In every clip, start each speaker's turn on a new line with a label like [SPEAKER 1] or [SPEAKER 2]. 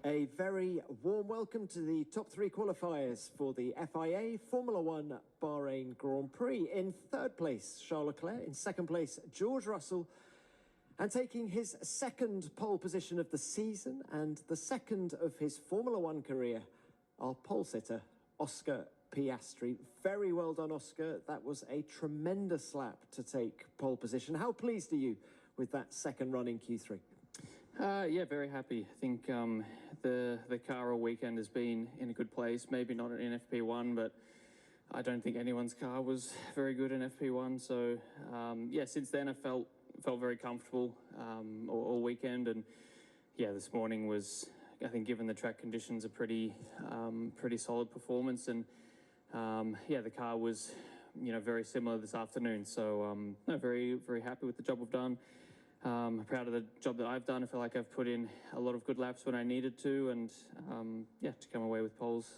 [SPEAKER 1] A very warm welcome to the top three qualifiers for the FIA Formula One Bahrain Grand Prix. In third place, Charles Leclerc. In second place, George Russell. And taking his second pole position of the season and the second of his Formula One career, our pole sitter, Oscar Piastri. Very well done, Oscar. That was a tremendous lap to take pole position. How pleased are you with that second run in Q3?
[SPEAKER 2] Yeah, very happy. I think the car all weekend has been in a good place. Maybe not in FP1, but I don't think anyone's car was very good in FP1. So yeah, since then I felt very comfortable all weekend, and yeah, this morning was, I think, given the track conditions, a pretty solid performance, and yeah, the car was very similar this afternoon. So no, very happy with the job we've done. Proud of the job that I've done. I feel like I've put in a lot of good laps when I needed to, and yeah, to come away with poles,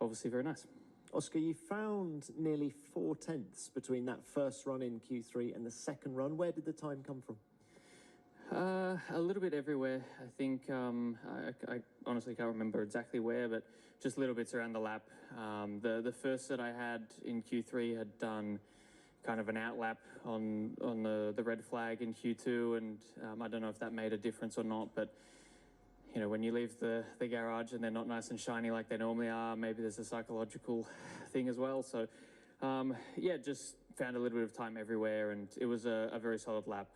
[SPEAKER 2] obviously very nice.
[SPEAKER 1] Oscar, you found nearly 4 tenths between that first run in Q3 and the second run. Where did the time come from?
[SPEAKER 2] A little bit everywhere. I think I honestly can't remember exactly where, but just little bits around the lap. The first that I had in Q3 had done kind of an outlap on the red flag in Q2, and I don't know if that made a difference or not, but when you leave the garage and they're not nice and shiny like they normally are, maybe there's a psychological thing as well. So yeah, just found a little bit of time everywhere, and it was a very solid lap.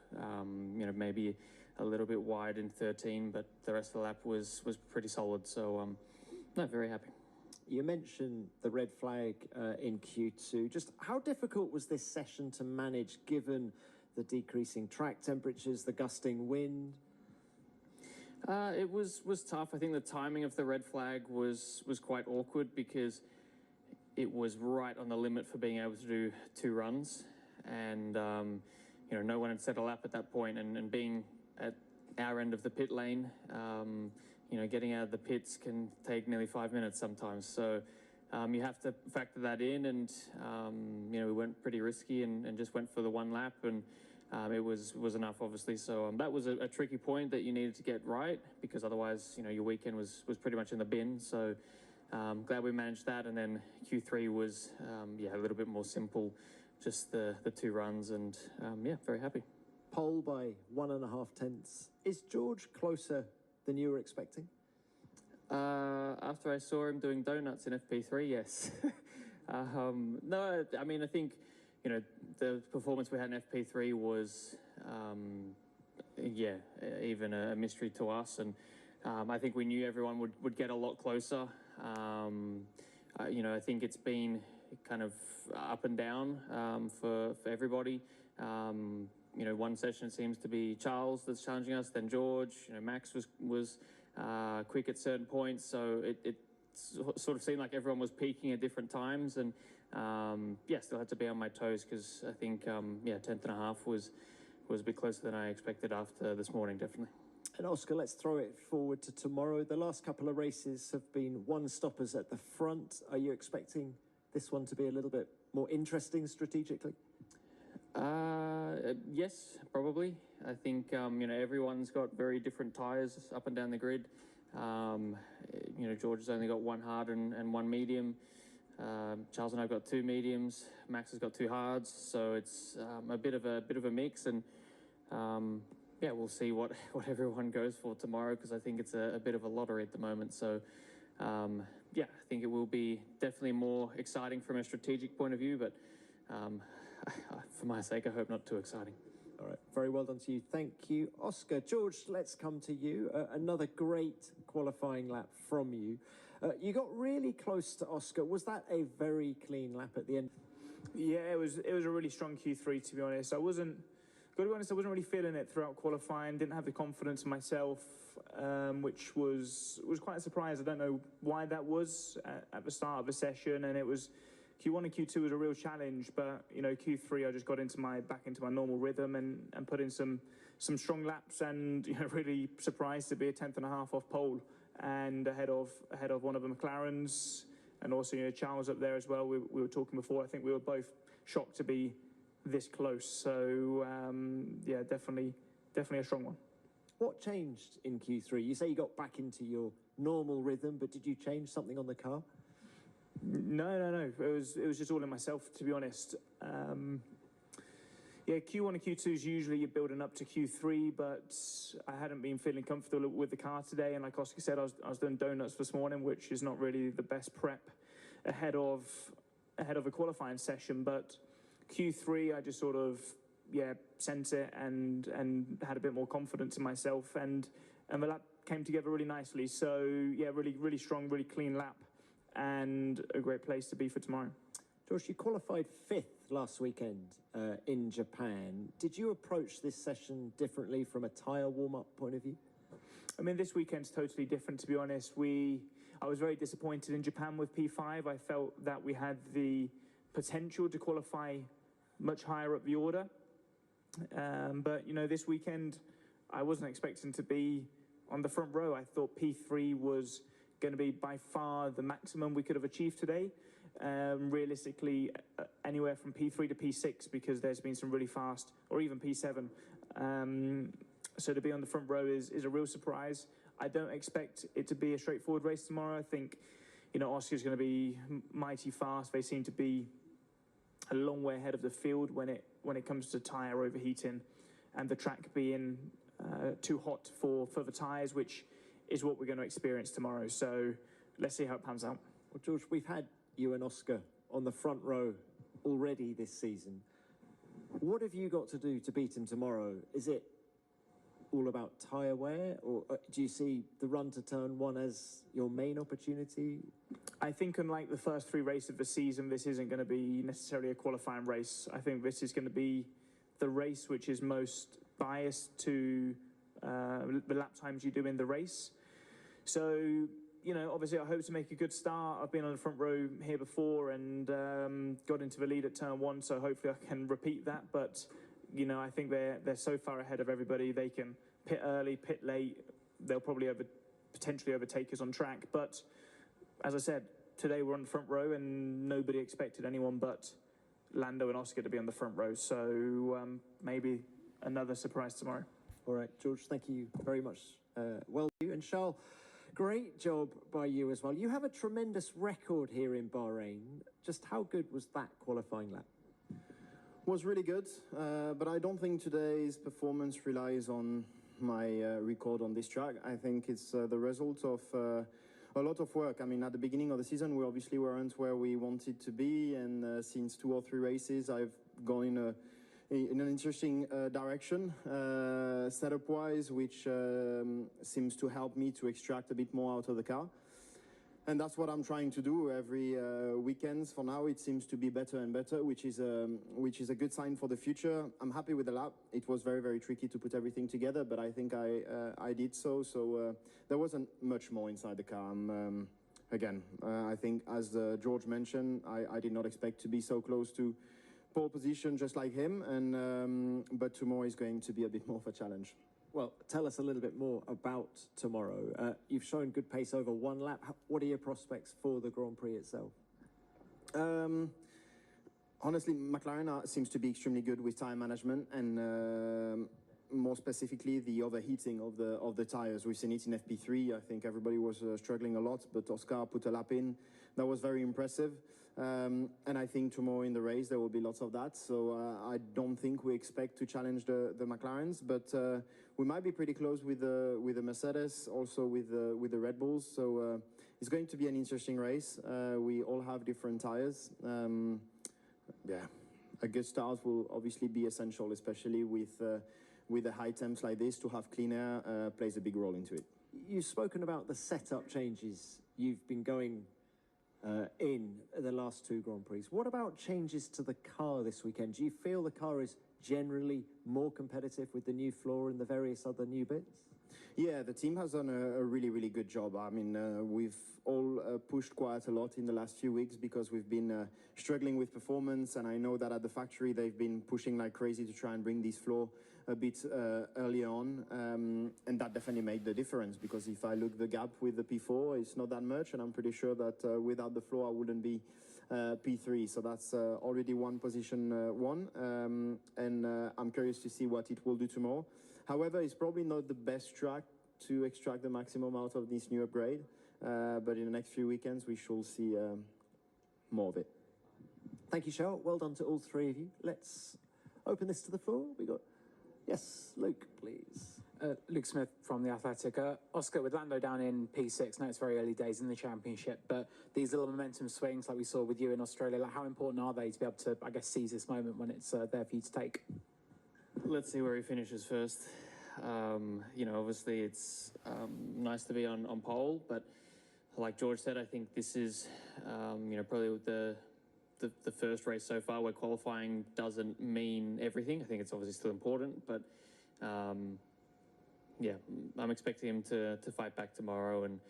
[SPEAKER 2] Maybe a little bit wide in 13, but the rest of the lap was pretty solid. So no, very happy.
[SPEAKER 1] You mentioned the red flag in Q2. Just how difficult was this session to manage given the decreasing track temperatures, the gusting wind?
[SPEAKER 2] It was tough. I think the timing of the red flag was quite awkward because it was right on the limit for being able to do 2 runs, and no one had set a lap at that point, and being at our end of the pit lane, getting out of the pits can take nearly 5 minutes sometimes. So you have to factor that in, and we went pretty risky and just went for the 1 lap, and it was enough, obviously. So that was a tricky point that you needed to get right, because otherwise your weekend was pretty much in the bin. So glad we managed that, and then Q3 was yeah, a little bit more simple, just the 2 runs, and yeah, very happy.
[SPEAKER 1] Pole by 1.5 tenths. Is George closer than you were expecting?
[SPEAKER 2] After I saw him doing donuts in FP3, yes. No, I mean, I think the performance we had in FP3 was yeah, even a mystery to us, and I think we knew everyone would get a lot closer. I think it's been kind of up and down for everybody. One session seems to be Charles that's challenging us, then George. Max was quick at certain points, so it sort of seemed like everyone was peaking at different times, and yeah, still had to be on my toes, because I think yeah, 10.5 was a bit closer than I expected after this morning, definitely.
[SPEAKER 1] And Oscar, let's throw it forward to tomorrow. The last couple of races have been 1-stoppers at the front. Are you expecting this one to be a little bit more interesting strategically?
[SPEAKER 2] Yes, probably. I think everyone's got very different tyres up and down the grid. George has only got 1 hard and 1 medium. Charles and I've got 2 mediums. Max has got 2 hards, so it's a bit of a mix, and yeah, we'll see what everyone goes for tomorrow, because I think it's a bit of a lottery at the moment. So yeah, I think it will be definitely more exciting from a strategic point of view, but for my sake, I hope not too exciting.
[SPEAKER 1] All right, very well done to you. Thank you, Oscar. George, let's come to you. Another great qualifying lap from you. You got really close to Oscar. Was that a very clean lap at the end?
[SPEAKER 3] Yeah, it was a really strong Q3, to be honest. I wasn't really feeling it throughout qualifying. Didn't have the confidence in myself, which was quite a surprise. I don't know why that was at the start of the session, and it was Q1 and Q2 was a real challenge, but Q3 I just got back into my normal rhythm and put in some strong laps, and really surprised to be a 10.5 off pole and ahead of one of the McLarens, and also Charles up there as well. We were talking before. I think we were both shocked to be this close. So yeah, definitely a strong one.
[SPEAKER 1] What changed in Q3? You say you got back into your normal rhythm, but did you change something on the car?
[SPEAKER 3] No. It was just all in myself, to be honest. Yeah, Q1 and Q2 is usually you're building up to Q3, but I hadn't been feeling comfortable with the car today. And like Oscar said, I was doing donuts this morning, which is not really the best prep ahead of a qualifying session. But Q3, I just sort of sent it and had a bit more confidence in myself, and the lap came together really nicely. So yeah, really strong, really clean lap, and a great place to be for tomorrow.
[SPEAKER 1] George, you qualified 5th last weekend in Japan. Did you approach this session differently from a tyre warm-up point of view?
[SPEAKER 3] I mean, this weekend's totally different, to be honest. I was very disappointed in Japan with P5. I felt that we had the potential to qualify much higher up the order. But, you know, this weekend, I wasn't expecting to be on the front row. I thought P3 was going to be by far the maximum we could have achieved today. Realistically, anywhere from P3 to P6, because there's been some really fast, or even P7. So to be on the front row is a real surprise. I don't expect it to be a straightforward race tomorrow. I think, you know, Oscar's going to be mighty fast. They seem to be a long way ahead of the field when it comes to tyre overheating, and the track being too hot for the tyres, which is what we're going to experience tomorrow. So let's see how it pans out.
[SPEAKER 1] Well, George, we've had you and Oscar on the front row already this season. What have you got to do to beat him tomorrow? Is it all about tyre wear, or do you see the run to turn 1 as your main opportunity?
[SPEAKER 3] I think unlike the first 3 races of the season, this isn't going to be necessarily a qualifying race. I think this is going to be the race which is most biased to the lap times you do in the race. So, you know, obviously I hope to make a good start. I've been on the front row here before and got into the lead at turn 1, so hopefully I can repeat that. But, you know, I think they're so far ahead of everybody. They can pit early, pit late. They'll probably potentially overtake us on track. But as I said, today we're on the front row and nobody expected anyone but Lando and Oscar to be on the front row. So maybe another surprise tomorrow.
[SPEAKER 1] All right, George, thank you very much. Well, you and Charles, great job by you as well. You have a tremendous record here in Bahrain. Just how good was that qualifying lap?
[SPEAKER 4] Was really good, but I don't think today's performance relies on my record on this track. I think it's the result of a lot of work. I mean, at the beginning of the season, we obviously weren't where we wanted to be, and since 2 or 3 races, I've gone in an interesting direction, setup-wise, which seems to help me to extract a bit more out of the car. And that's what I'm trying to do every weekends. For now, it seems to be better and better, which is a good sign for the future. I'm happy with the lap. It was very, very tricky to put everything together, but I think I did so. So there wasn't much more inside the car. Again, I think, as George mentioned, I did not expect to be so close to pole position just like him, and but tomorrow is going to be a bit more of a challenge.
[SPEAKER 1] Well, tell us a little bit more about tomorrow. You've shown good pace over 1 lap. What are your prospects for the Grand Prix itself?
[SPEAKER 4] Honestly, McLaren seems to be extremely good with tire management, and more specifically the overheating of the tires. We've seen it in FP3. I think everybody was struggling a lot, but Oscar put a lap in. That was very impressive. And I think tomorrow in the race there will be lots of that. So I don't think we expect to challenge the McLarens, but we might be pretty close with the Mercedes, also with the Red Bulls. So it's going to be an interesting race. We all have different tires. Yeah, a good start will obviously be essential, especially with the high temps like this. To have clean air plays a big role into it.
[SPEAKER 1] You've spoken about the setup changes you've been going in the last 2 Grand Prix. What about changes to the car this weekend? Do you feel the car is generally more competitive with the new floor and the various other new bits?
[SPEAKER 4] Yeah, the team has done a really, really good job. I mean, we've all pushed quite a lot in the last few weeks because we've been struggling with performance, and I know that at the factory they've been pushing like crazy to try and bring this floor a bit early on, and that definitely made the difference, because if I look the gap with the P4, it's not that much, and I'm pretty sure that without the floor I wouldn't be P3, so that's already one position won, and I'm curious to see what it will do tomorrow. However, it's probably not the best track to extract the maximum out of this new upgrade. But in the next few weekends, we shall see more of it.
[SPEAKER 1] Thank you, Charles. Well done to all three of you. Let's open this to the floor. We got, yes, Luke, please.
[SPEAKER 5] Luke Smith from The Athletic. Oscar, with Lando down in P6, now it's very early days in the championship, but these little momentum swings like we saw with you in Australia, like how important are they to be able to, I guess, seize this moment when it's there for you to take?
[SPEAKER 2] Let's see where he finishes first. You know, obviously it's nice to be on pole, but like George said, I think this is, you know, probably the first race so far where qualifying doesn't mean everything. I think it's obviously still important, but yeah, I'm expecting him to fight back tomorrow, and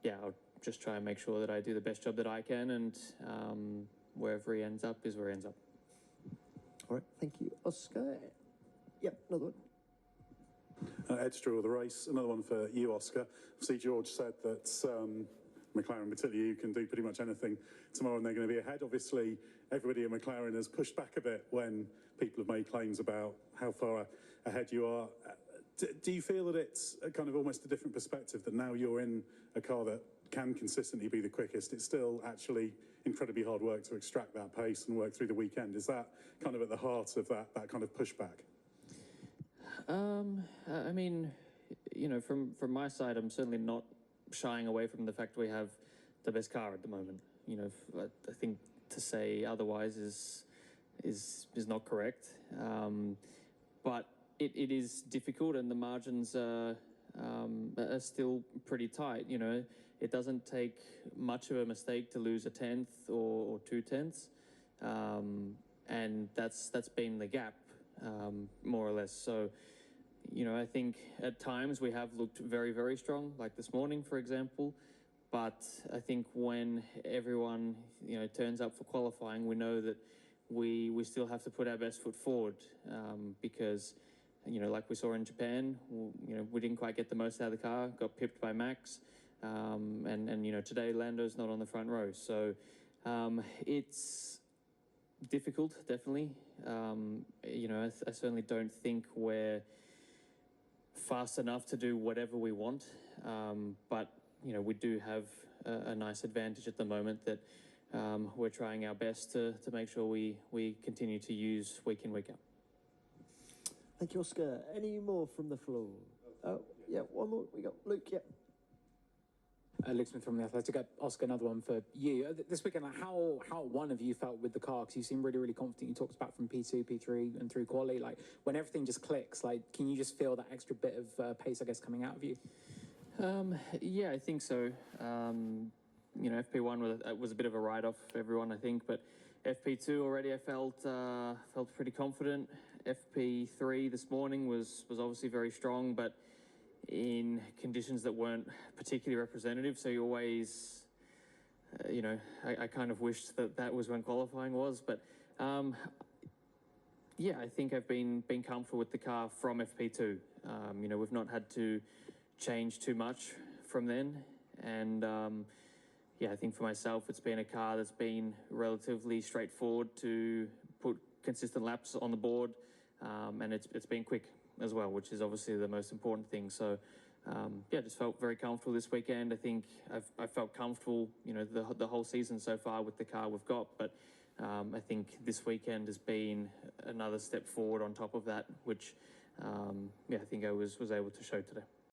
[SPEAKER 2] yeah, I'll just try and make sure that I do the best job that I can, and wherever he ends up is where he ends up.
[SPEAKER 1] All right, thank you, Oscar. Yep, another one.
[SPEAKER 6] Ed Straw, the race. Another one for you, Oscar. See, George said that McLaren, particularly you, can do pretty much anything tomorrow and they're going to be ahead. Obviously, everybody at McLaren has pushed back a bit when people have made claims about how far ahead you are. Do you feel that it's a kind of almost a different perspective, that now you're in a car that can consistently be the quickest? It's still actually incredibly hard work to extract that pace and work through the weekend. Is that kind of at the heart of that kind of pushback?
[SPEAKER 2] I mean, you know, from my side, I'm certainly not shying away from the fact we have the best car at the moment. You know, I think to say otherwise is not correct. But it is difficult, and the margins are still pretty tight. You know, it doesn't take much of a mistake to lose a tenth or 2/10, and that's been the gap, more or less. So, you know, I think at times we have looked very, very strong, like this morning, for example. But I think when everyone, you know, turns up for qualifying, we know that we still have to put our best foot forward, because, you know, like we saw in Japan, you know, we didn't quite get the most out of the car, got pipped by Max, and you know, today Lando's not on the front row. So it's difficult, definitely. You know, I certainly don't think we're fast enough to do whatever we want, but you know, we do have a nice advantage at the moment that we're trying our best to make sure we continue to use week in, week out.
[SPEAKER 1] Thank you, Oscar. Any more from the floor? Oh, yeah, one more. We got Luke, yeah.
[SPEAKER 5] Luke Smith from The Athletic. Oscar, another one for you. This weekend, like how one of you felt with the car? Because you seem really, really confident. You talked about from P2, P3, and through quali. Like, when everything just clicks, like, can you just feel that extra bit of pace, I guess, coming out of you?
[SPEAKER 2] Yeah, I think so. You know, FP1 was a bit of a write-off for everyone, I think, but FP2 already I felt pretty confident. FP3 this morning was obviously very strong, but in conditions that weren't particularly representative, so you always, you know, I kind of wished that was when qualifying was, but yeah, I think I've been comfortable with the car from FP2. You know, we've not had to change too much from then, and yeah, I think for myself, it's been a car that's been relatively straightforward to put consistent laps on the board, and it's been quick as well, which is obviously the most important thing. So yeah, just felt very comfortable this weekend. I think I've felt comfortable, you know, the whole season so far with the car we've got, but I think this weekend has been another step forward on top of that, which yeah, I think I was able to show today.